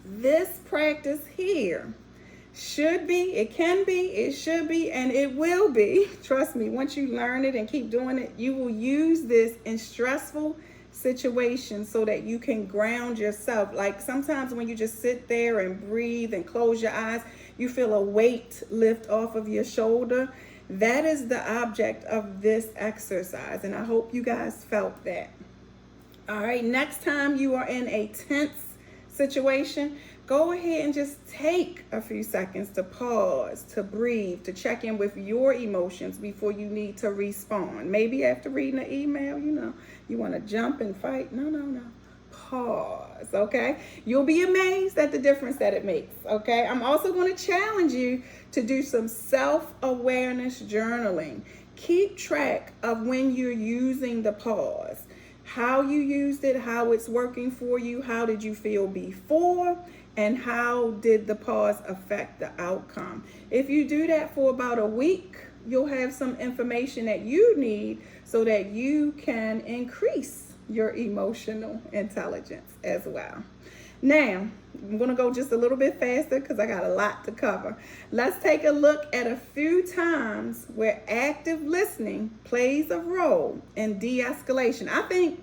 this practice here should be, it can be, it should be, and it will be. Trust me, once you learn it and keep doing it, you will use this in stressful situations so that you can ground yourself. Like sometimes when you just sit there and breathe and close your eyes, you feel a weight lift off of your shoulder. That is the object of this exercise, and I hope you guys felt that. All right, next time you are in a tense situation, go ahead and just take a few seconds to pause, to breathe, to check in with your emotions before you need to respond. Maybe after reading an email, you want to jump and fight. No. Pause, okay? You'll be amazed at the difference that it makes, okay? I'm also going to challenge you to do some self-awareness journaling. Keep track of when you're using the pause, how you used it, how it's working for you, how did you feel before, and how did the pause affect the outcome. If you do that for about a week, you'll have some information that you need so that you can increase your emotional intelligence as well. Now, I'm going to go just a little bit faster because I got a lot to cover. Let's take a look at a few times where active listening plays a role in de-escalation. I think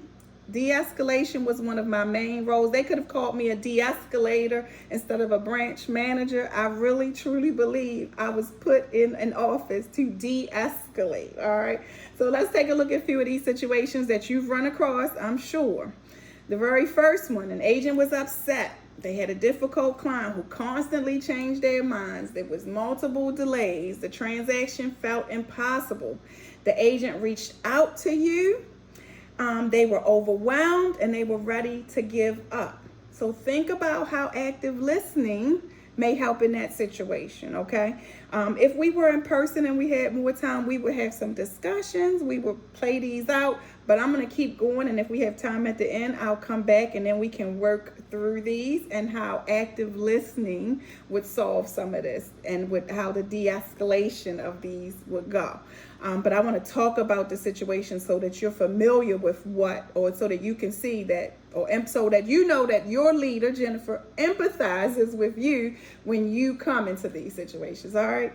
de-escalation was one of my main roles. They could have called me a de-escalator instead of a branch manager. I really, truly believe I was put in an office to de-escalate, all right? So let's take a look at a few of these situations that you've run across, I'm sure. The very first one, an agent was upset. They had a difficult client who constantly changed their minds. There was multiple delays. The transaction felt impossible. The agent reached out to you. They were overwhelmed and they were ready to give up. So think about how active listening may help in that situation, okay? If we were in person and we had more time, we would have some discussions. We would play these out, but I'm going to keep going. And if we have time at the end, I'll come back and then we can work through these and how active listening would solve some of this and with how the de-escalation of these would go. But I want to talk about the situation so that you're familiar with or so that you can see that, so that you know that your leader, Jennifer, empathizes with you when you come into these situations. All right.